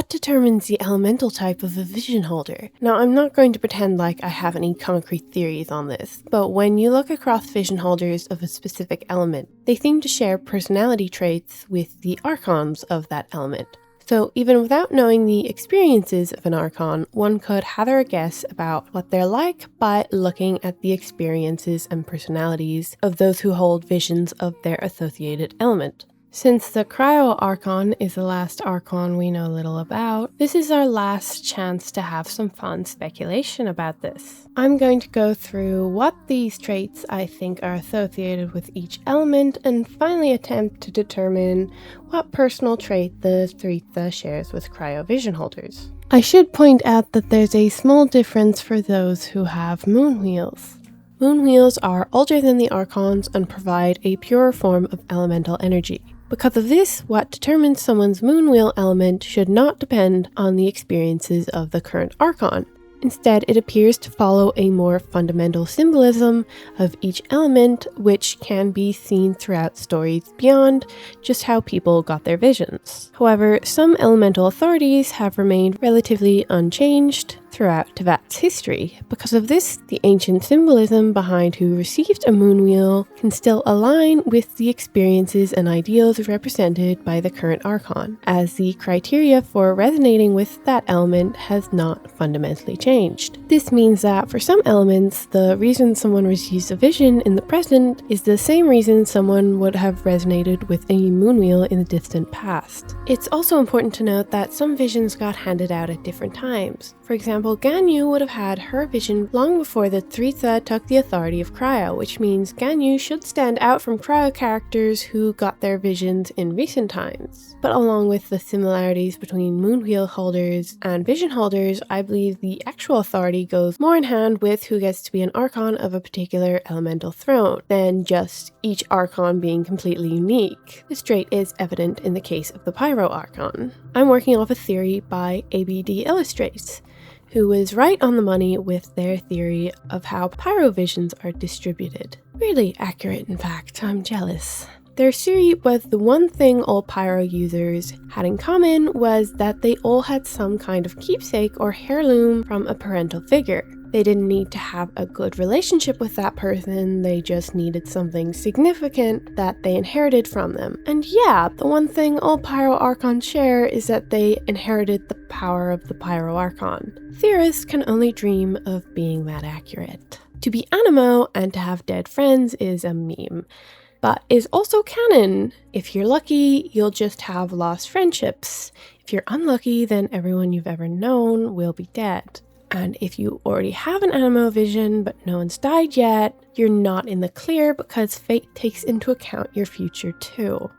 what determines the elemental type of a vision holder? Now, I'm not going to pretend like I have any concrete theories on this, but when you look across vision holders of a specific element, they seem to share personality traits with the Archons of that element. So even without knowing the experiences of an Archon, one could hazard a guess about what they're like by looking at the experiences and personalities of those who hold visions of their associated element. Since the Cryo Archon is the last Archon we know little about, this is our last chance to have some fun speculation about this. I'm going to go through what these traits I think are associated with each element and finally attempt to determine what personal trait the Thretha shares with Cryo vision holders. I should point out that there's a small difference for those who have moon wheels. Moon wheels are older than the Archons and provide a purer form of elemental energy. Because of this, what determines someone's moon wheel element should not depend on the experiences of the current Archon. Instead, it appears to follow a more fundamental symbolism of each element, which can be seen throughout stories beyond just how people got their visions. However, some elemental authorities have remained relatively unchanged throughout Teyvat's history. Because of this, the ancient symbolism behind who received a moon wheel can still align with the experiences and ideals represented by the current Archon, as the criteria for resonating with that element has not fundamentally changed. This means that for some elements, the reason someone receives a vision in the present is the same reason someone would have resonated with a moon wheel in the distant past. It's also important to note that some visions got handed out at different times. For example, Ganyu would have had her vision long before the Thretha took the authority of Cryo, which means Ganyu should stand out from Cryo characters who got their visions in recent times. But along with the similarities between moon wheel holders and vision holders, I believe the actual authority goes more in hand with who gets to be an Archon of a particular elemental throne, than just each Archon being completely unique. This trait is evident in the case of the Pyro Archon. I'm working off a theory by ABD Illustrates, who was right on the money with their theory of how Pyro visions are distributed. Really accurate, in fact. I'm jealous. Their theory was the one thing all Pyro users had in common was that they all had some kind of keepsake or heirloom from a parental figure. They didn't need to have a good relationship with that person, they just needed something significant that they inherited from them. And yeah, the one thing all Pyro Archons share is that they inherited the power of the Pyro Archon. Theorists can only dream of being that accurate. To be Anemo and to have dead friends is a meme, but is also canon. If you're lucky, you'll just have lost friendships. If you're unlucky, then everyone you've ever known will be dead. And if you already have an Anemo vision but no one's died yet, you're not in the clear because fate takes into account your future too.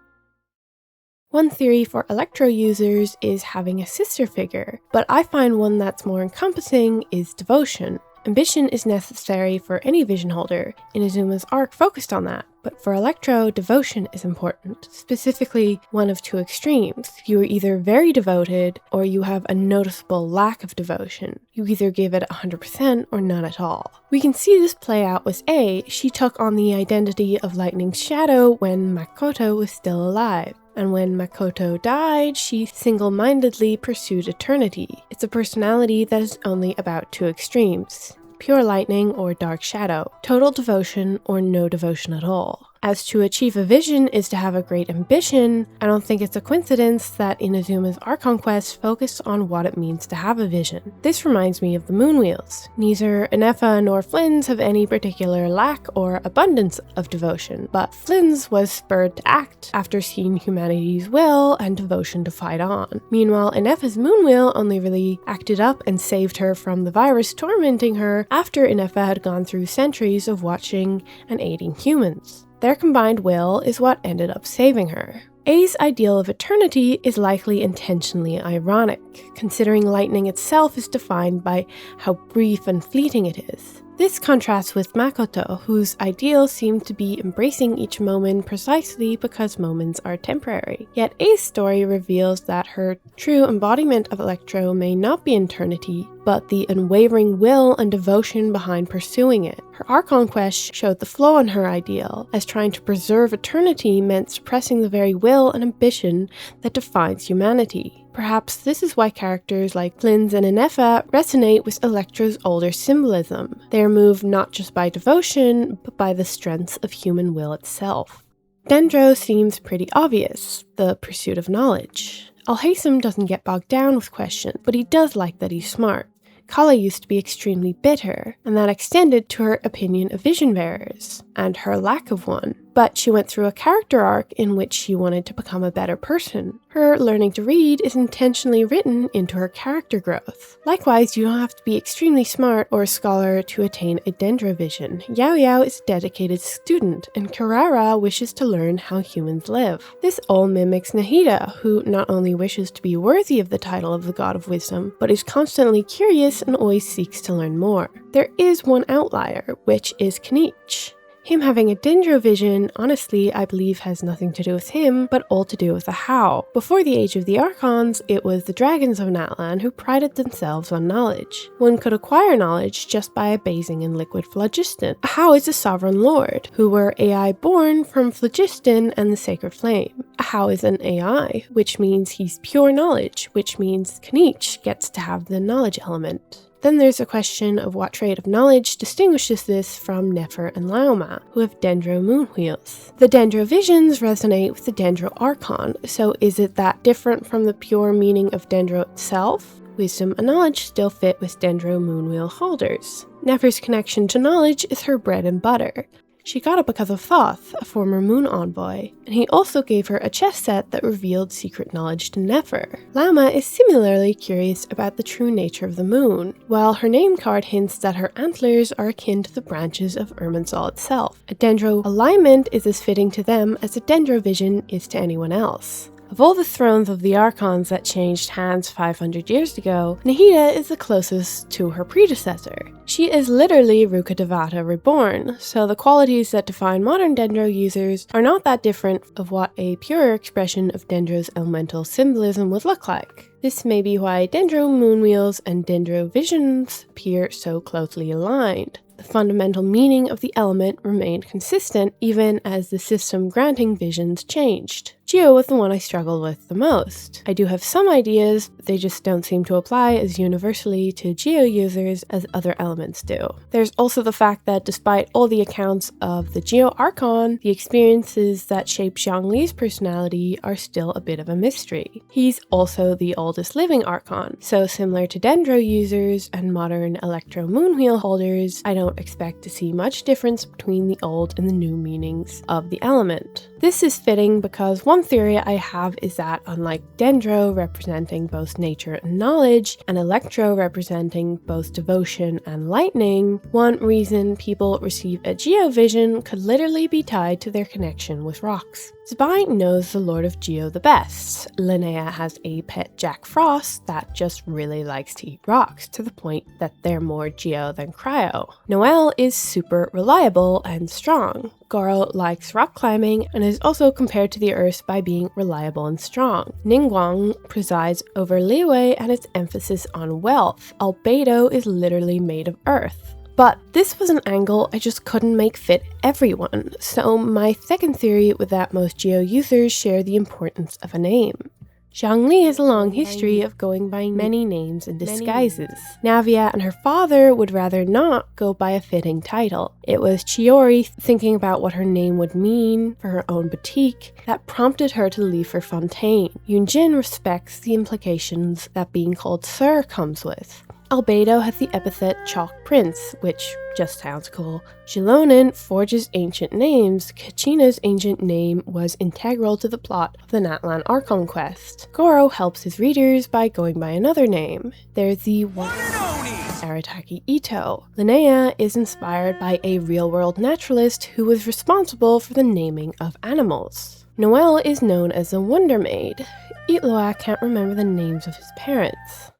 One theory for Electro users is having a sister figure, but I find one that's more encompassing is devotion. Ambition is necessary for any vision holder. Inazuma's arc focused on that, but for Electro, devotion is important, specifically one of two extremes. You are either very devoted, or you have a noticeable lack of devotion. You either give it 100% or none at all. We can see this play out with A. She took on the identity of Lightning's shadow when Makoto was still alive. And when Makoto died, she single-mindedly pursued eternity. It's a personality that is only about two extremes: pure lightning or dark shadow, total devotion or no devotion at all. As to achieve a vision is to have a great ambition, I don't think it's a coincidence that Inazuma's Archon quest focused on what it means to have a vision. This reminds me of the moon wheels. Neither Inefa nor Flynn's have any particular lack or abundance of devotion, but Flynn's was spurred to act after seeing humanity's will and devotion to fight on. Meanwhile, Inefa's moon wheel only really acted up and saved her from the virus tormenting her after Inefa had gone through centuries of watching and aiding humans. Their combined will is what ended up saving her. A's ideal of eternity is likely intentionally ironic, considering lightning itself is defined by how brief and fleeting it is. This contrasts with Makoto, whose ideal seemed to be embracing each moment precisely because moments are temporary. Yet A's story reveals that her true embodiment of Electro may not be eternity, but the unwavering will and devotion behind pursuing it. Her Archon quest showed the flaw in her ideal, as trying to preserve eternity meant suppressing the very will and ambition that defines humanity. Perhaps this is why characters like Linz and Anefa resonate with Electro's older symbolism. They are moved not just by devotion, but by the strength of human will itself. Dendro seems pretty obvious, the pursuit of knowledge. Al-Haysam doesn't get bogged down with questions, but he does like that he's smart. Kala used to be extremely bitter, and that extended to her opinion of vision bearers, and her lack of one. But she went through a character arc in which she wanted to become a better person. Her learning to read is intentionally written into her character growth. Likewise, you don't have to be extremely smart or a scholar to attain a Dendro vision. Yao Yao is a dedicated student, and Kirara wishes to learn how humans live. This all mimics Nahida, who not only wishes to be worthy of the title of the God of Wisdom, but is constantly curious and always seeks to learn more. There is one outlier, which is Kanich. Him having a Dendro vision, honestly, I believe has nothing to do with him, but all to do with the how. Before the age of the Archons, it was the dragons of Natlan who prided themselves on knowledge. One could acquire knowledge just by abasing in liquid phlogiston. A how is a sovereign lord, who were AI born from phlogiston and the sacred flame. A how is an AI, which means he's pure knowledge, which means Kanich gets to have the knowledge element. Then there's a question of what trait of knowledge distinguishes this from Nefer and Laoma, who have Dendro moon wheels. The Dendro visions resonate with the Dendro Archon, so is it that different from the pure meaning of Dendro itself? Wisdom and knowledge still fit with Dendro moonwheel holders. Nefer's connection to knowledge is her bread and butter. She got it because of Thoth, a former moon envoy, and he also gave her a chess set that revealed secret knowledge to Nefer. Lama is similarly curious about the true nature of the moon, while her name card hints that her antlers are akin to the branches of Irminsul itself. A Dendro alignment is as fitting to them as a Dendro vision is to anyone else. Of all the thrones of the Archons that changed hands 500 years ago, Nahida is the closest to her predecessor. She is literally Rukkhadevata reborn, so the qualities that define modern Dendro users are not that different of what a purer expression of Dendro's elemental symbolism would look like. This may be why Dendro moonwheels and Dendro visions appear so closely aligned. The fundamental meaning of the element remained consistent even as the system granting visions changed. Geo was the one I struggled with the most. I do have some ideas, but they just don't seem to apply as universally to Geo users as other elements do. There's also the fact that despite all the accounts of the Geo Archon, the experiences that shape Zhongli's personality are still a bit of a mystery. He's also the oldest living Archon, so similar to Dendro users and modern Electro moonwheel holders, I don't expect to see much difference between the old and the new meanings of the element. This is fitting because one theory I have is that unlike Dendro representing both nature and knowledge, and Electro representing both devotion and lightning, one reason people receive a Geo vision could literally be tied to their connection with rocks. Zbai knows the Lord of Geo the best. Linnea has a pet Jack Frost that just really likes to eat rocks, to the point that they're more Geo than Cryo. Noelle is super reliable and strong. Goro likes rock climbing and is also compared to the Earth by being reliable and strong. Ningguang presides over Liyue and its emphasis on wealth. Albedo is literally made of earth. But this was an angle I just couldn't make fit everyone, so my second theory was that most Geo users share the importance of a name. Zhongli has a long history of going by many names and disguises. Navia and her father would rather not go by a fitting title. It was Chiori thinking about what her name would mean for her own boutique that prompted her to leave for Fontaine. Yunjin respects the implications that being called Sir comes with. Albedo has the epithet Chalk Prince, which just sounds cool. Xilonen forges ancient names. Kachina's ancient name was integral to the plot of the Natlan Archon quest. Goro helps his readers by going by another name. There's the Arataki Ito. Linnea is inspired by a real-world naturalist who was responsible for the naming of animals. Noelle is known as the Wonder Maid. Itloa can't remember the names of his parents.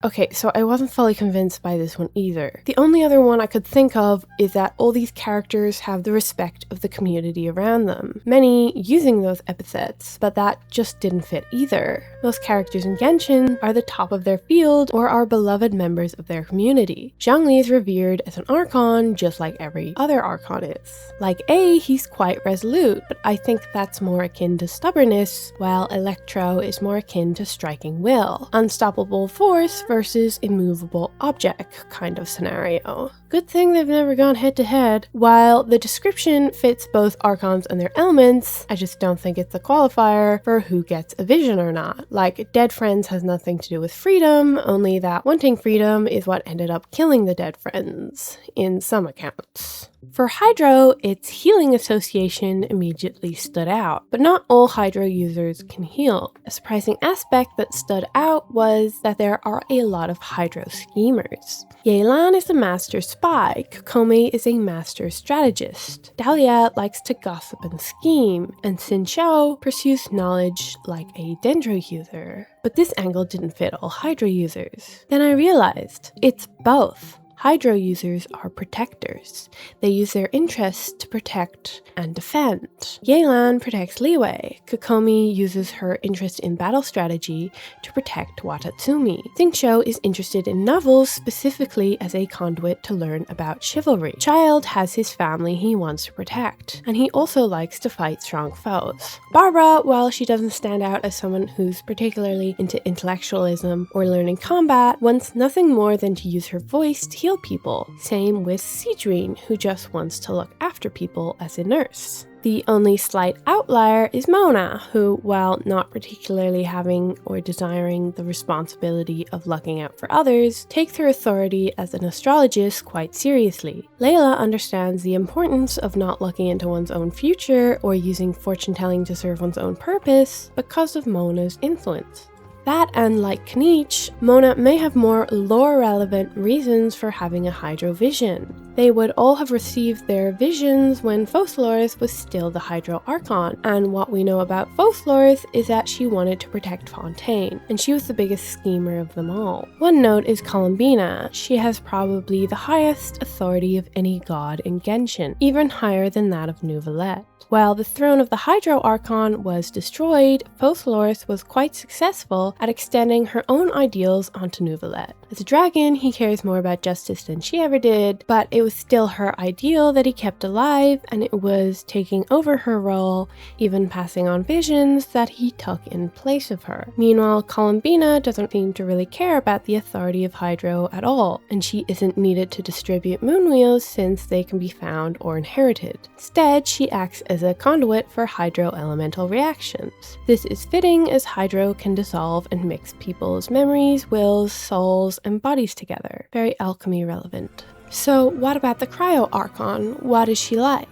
Okay, so I wasn't fully convinced by this one either. The only other one I could think of is that all these characters have the respect of the community around them, many using those epithets, but that just didn't fit either. Most characters in Genshin are the top of their field or are beloved members of their community. Zhongli is revered as an Archon just like every other Archon is. Like A, he's quite resolute, but I think that's more akin to stubbornness, while Electro is more akin to striking will. Unstoppable force versus immovable object kind of scenario. Good thing they've never gone head to head. While the description fits both Archons and their elements, I just don't think it's a qualifier for who gets a vision or not. Like, dead friends has nothing to do with freedom, only that wanting freedom is what ended up killing the dead friends, in some accounts. For Hydro, its healing association immediately stood out, but not all Hydro users can heal. A surprising aspect that stood out was that there are a lot of Hydro schemers. Yelan is a master spy, Kokomi is a master strategist, Dahlia likes to gossip and scheme, and Xinqiao pursues knowledge like a Dendro user. But this angle didn't fit all Hydro users. Then I realized, it's both. Hydro users are protectors. They use their interests to protect and defend. Yelan protects Liyue. Kokomi uses her interest in battle strategy to protect Watatsumi. Xingqiu is interested in novels specifically as a conduit to learn about chivalry. Child has his family he wants to protect, and he also likes to fight strong foes. Barbara, while she doesn't stand out as someone who's particularly into intellectualism or learning combat, wants nothing more than to use her voice to heal people. Same with Cedrine, who just wants to look after people as a nurse. The only slight outlier is Mona, who, while not particularly having or desiring the responsibility of looking out for others, takes her authority as an astrologist quite seriously. Layla understands the importance of not looking into one's own future or using fortune-telling to serve one's own purpose because of Mona's influence. That, and like Knight, Mona may have more lore-relevant reasons for having a Hydro vision. They would all have received their visions when Fosloris was still the Hydro Archon, and what we know about Fosloris is that she wanted to protect Fontaine, and she was the biggest schemer of them all. One note is Columbina. She has probably the highest authority of any god in Genshin, even higher than that of Neuvillette. While the throne of the Hydro Archon was destroyed, Fosloris was quite successful at extending her own ideals onto Neuvillette. As a dragon, he cares more about justice than she ever did, but it was still her ideal that he kept alive, and it was taking over her role, even passing on visions that he took in place of her. Meanwhile, Columbina doesn't seem to really care about the authority of Hydro at all, and she isn't needed to distribute moonwheels since they can be found or inherited. Instead, she acts as a conduit for Hydro elemental reactions. This is fitting as Hydro can dissolve and mix people's memories, wills, souls, and bodies together. Very alchemy relevant. So what about the Cryo Archon? What is she like?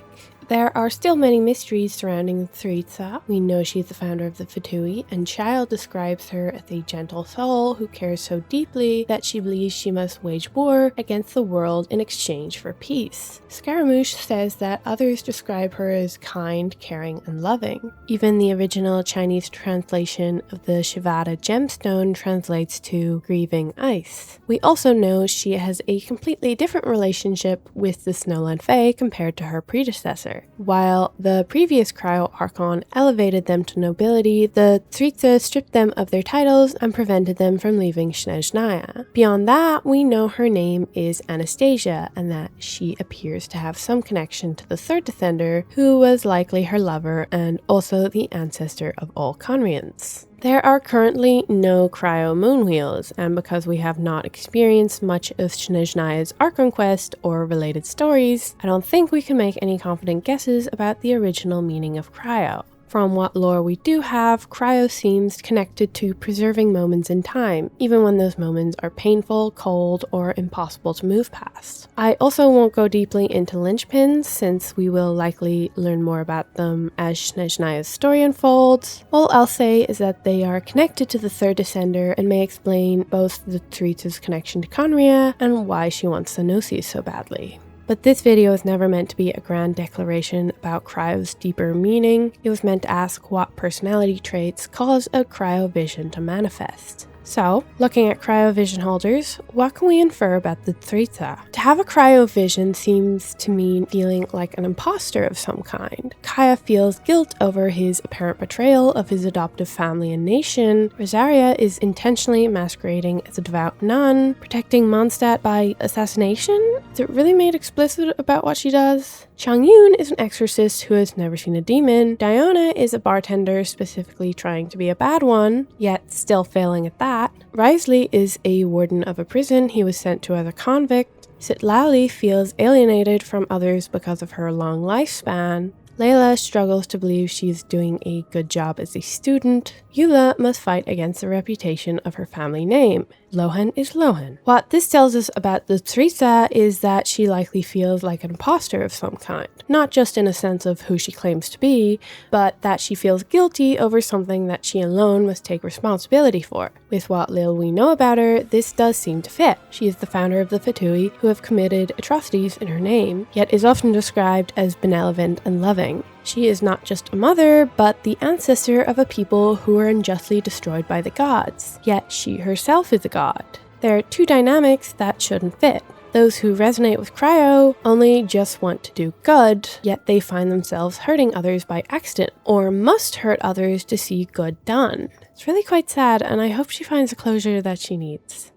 There are still many mysteries surrounding Thritza. We know she's the founder of the Fatui, and Child describes her as a gentle soul who cares so deeply that she believes she must wage war against the world in exchange for peace. Scaramouche says that others describe her as kind, caring, and loving. Even the original Chinese translation of the Shivada gemstone translates to grieving ice. We also know she has a completely different relationship with the Snowland Fae compared to her predecessor. While the previous Cryo Archon elevated them to nobility, the Thritza stripped them of their titles and prevented them from leaving Snezhnaya. Beyond that, we know her name is Anastasia, and that she appears to have some connection to the third Descender, who was likely her lover and also the ancestor of all Conrians. There are currently no Cryo moonwheels, and because we have not experienced much of Snezhnaya's Archon quest or related stories, I don't think we can make any confident guesses about the original meaning of Cryo. From what lore we do have, Cryo seems connected to preserving moments in time, even when those moments are painful, cold, or impossible to move past. I also won't go deeply into linchpins, since we will likely learn more about them as Snezhnaya's story unfolds. All I'll say is that they are connected to the third Descender and may explain both the Thritza's connection to Conria and why she wants Sanosi so badly. But this video is never meant to be a grand declaration about Cryo's deeper meaning. It was meant to ask what personality traits cause a Cryo vision to manifest. So, looking at cryovision holders, what can we infer about the Tritza? To have a cryovision seems to mean feeling like an imposter of some kind. Kaya feels guilt over his apparent betrayal of his adoptive family and nation. Rosaria is intentionally masquerading as a devout nun, protecting Mondstadt by assassination? Is it really made explicit about what she does? Changyun is an exorcist who has never seen a demon. Diona is a bartender specifically trying to be a bad one, yet still failing at that. Risley is a warden of a prison he was sent to as a convict. Sitlali feels alienated from others because of her long lifespan. Layla struggles to believe she's doing a good job as a student. Eula must fight against the reputation of her family name. Lohan is Lohan. What this tells us about the Tritza is that she likely feels like an imposter of some kind. Not just in a sense of who she claims to be, but that she feels guilty over something that she alone must take responsibility for. With what little we know about her, this does seem to fit. She is the founder of the Fatui, who have committed atrocities in her name, yet is often described as benevolent and loving. She is not just a mother, but the ancestor of a people who were unjustly destroyed by the gods. Yet she herself is a god. There are two dynamics that shouldn't fit. Those who resonate with Cryo only just want to do good, yet they find themselves hurting others by accident, or must hurt others to see good done. It's really quite sad, and I hope she finds the closure that she needs.